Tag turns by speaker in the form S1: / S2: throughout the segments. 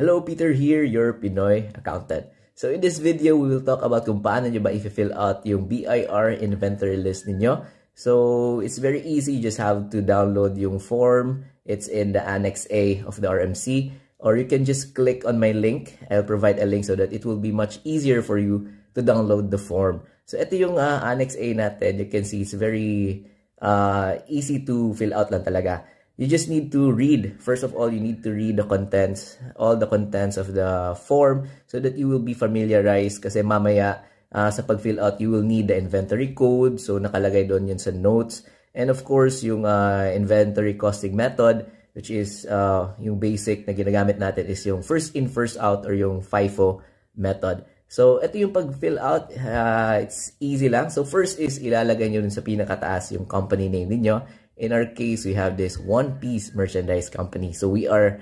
S1: Hello, Peter here, your Pinoy accountant. So in this video, we will talk about kung paano nyo ba i-fill out yung BIR inventory list ninyo. So it's very easy, you just have to download yung form. It's in the Annex A of the RMC. Or you can just click on my link. I'll provide a link so that it will be much easier for you to download the form. So ito yung Annex A natin. You can see it's very easy to fill out lang talaga. You just need to read. First of all, you need to read the contents, all the contents of the form so that you will be familiarized kasi mamaya sa pag-fill out, you will need the inventory code. So nakalagay doon yun sa notes. And of course, yung inventory costing method, which is yung basic na ginagamit natin is yung first in, first out or yung FIFO method. So ito yung pag-fill out, it's easy lang. So first is ilalagay nyo dun sa pinakataas yung company name ninyo. In our case, we have this One Piece merchandise company. So we are,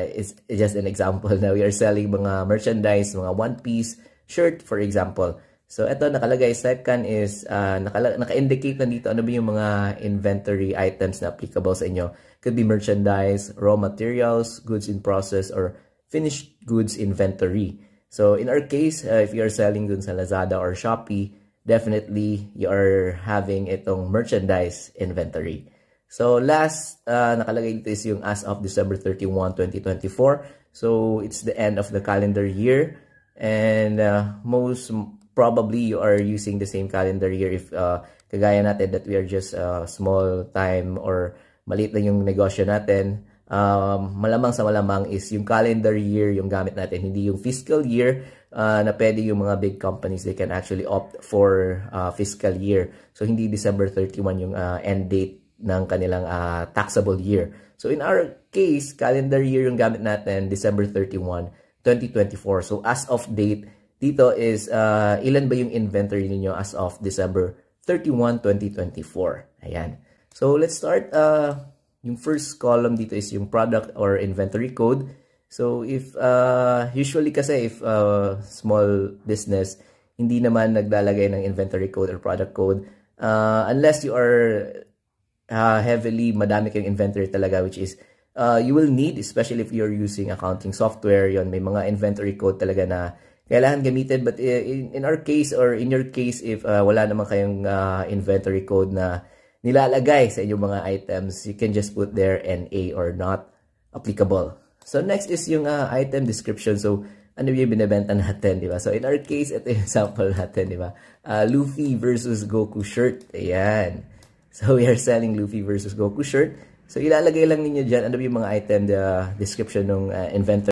S1: it's just an example na we are selling mga merchandise, mga One Piece shirt, for example. So ito nakalagay, second is, naka-indicate na dito ano ba yung mga inventory items na applicable sa inyo. Could be merchandise, raw materials, goods in process, or finished goods inventory. So in our case, if you are selling dun sa Lazada or Shopee, definitely you are having itong merchandise inventory. So last nakalagay dito is yung as of December 31, 2024. So it's the end of the calendar year, and most probably you are using the same calendar year if kagaya natin that we are just small time or maliit lang yung negosyo natin. Malamang sa malamang is yung calendar year yung gamit natin, hindi yung fiscal year. Na pwede yung mga big companies, they can actually opt for fiscal year. So hindi December 31 yung end date ng kanilang taxable year. So in our case, calendar year yung gamit natin, December 31, 2024. So as of date, dito is ilan ba yung inventory niyo as of December 31, 2024. Ayan. So let's start. Yung first column dito is yung product or inventory code. So if usually kasi if small business hindi naman naglalagay ng inventory code or product code unless you are heavily madami kayong inventory talaga, which is you will need, especially if you're using accounting software, yon may mga inventory code talaga na kailangan gamitin. But in our case or in your case, if wala naman kayong inventory code na nilalagay sa inyong mga items, you can just put there NA or not applicable. So next is yung item description. So ano yung binibenta natin, di ba? So in our case, ito yung sample natin, di ba? Luffy versus Goku shirt. Ayan. So we are selling Luffy versus Goku shirt. So ilalagay lang ninyo dyan ano yung mga item, the description ng inventory.